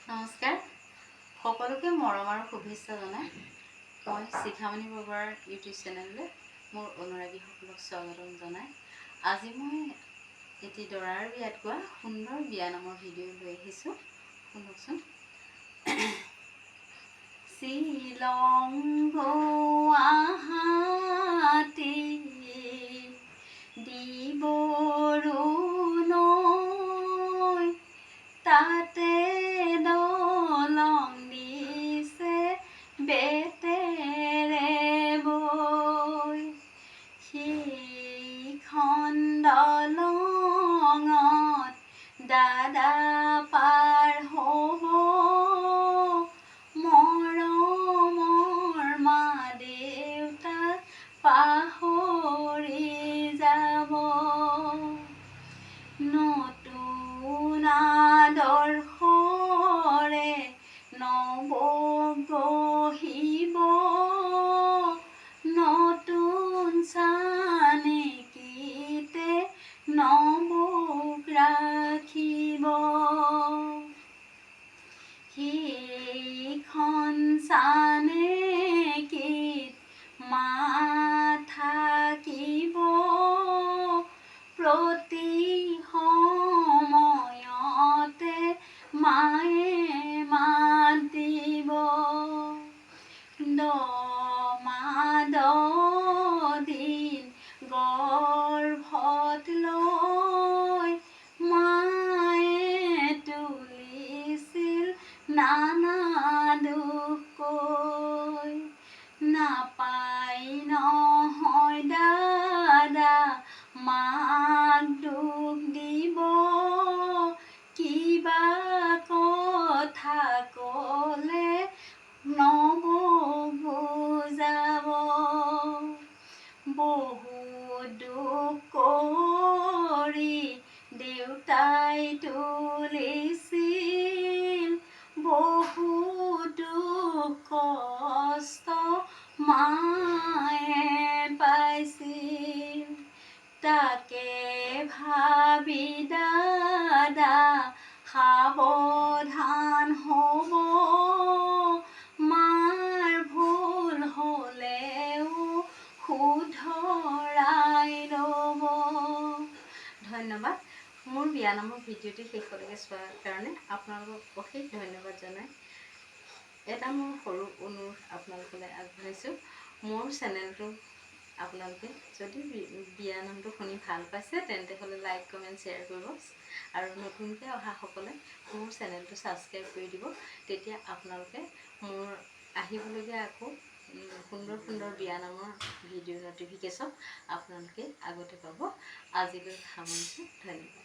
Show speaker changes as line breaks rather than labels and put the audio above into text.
নমস্কাৰ সকলোকে মৰম আৰু শুভেচ্ছা জনাই মই শিখামণি বৰুৱাৰ ইউটিউব চেনেললৈ মোৰ অনুৰাগীসকলক স্বাগতম জনাই আজি মই এটি দৰাৰ বিয়াত গোৱা সুন্দৰ বিয়া নামৰ ভিডিঅ' লৈ আহিছোঁ। শুনকচোন। শ্বিলং গুৱাহাটী দিবৰুণৈ তাতে দলং দিছে বেতেৰে বৈ সেইখন দলঙত দাদা পাৰ হ'ব মৰমৰ মা দেউতাক পাহৰি যাব নতুন আদৰ্শৰে নৱক গঢ়িব নতুন চানেকিতে নৱক ৰাখিব সেইখন চানেকিত মা থাকিব প্ৰতি সময়তে মায়ে মাত দিব দিন গৰ্ভত লৈ মায়ে তুলিছিল নানা দুখ কৈ নাপাই নহয় দাদা মাক দুখ দিব কিবা কথা ক'লে নৱক বুজাব বহুত দুখ কৰি দেউতাই তুলিছিল বহুত দুখ কষ্ট মায়ে পাইছিল তাকে ভাবি দাদা সাৱধান হ'ব মাৰ ভুল হ'লেও শুধৰাই ল'ব। ধন্যবাদ। মোৰ বিয়া নামৰ ভিডিঅ'টি শেষলৈকে চোৱাৰ কাৰণে আপোনালোকক অশেষ ধন্যবাদ জনাই এটা মোৰ সৰু অনুৰোধ আপোনালোকলৈ আগবঢ়াইছোঁ। মোৰ চেনেলটো আপোনালোকে যদি বিয়া নামটো শুনি ভাল পাইছে তেন্তে হ'লে লাইক কমেণ্ট শ্বেয়াৰ কৰিব আৰু নতুনকৈ অহাসকলে মোৰ চেনেলটো ছাবস্ক্ৰাইব কৰি দিব। তেতিয়া আপোনালোকে মোৰ আহিবলগীয়া আকৌ সুন্দৰ সুন্দৰ বিয়া নামৰ ভিডিঅ' ন'টিফিকেশ্যন আপোনালোকে আগতে পাব। আজিলৈ সামৰিছোঁ। ধন্যবাদ।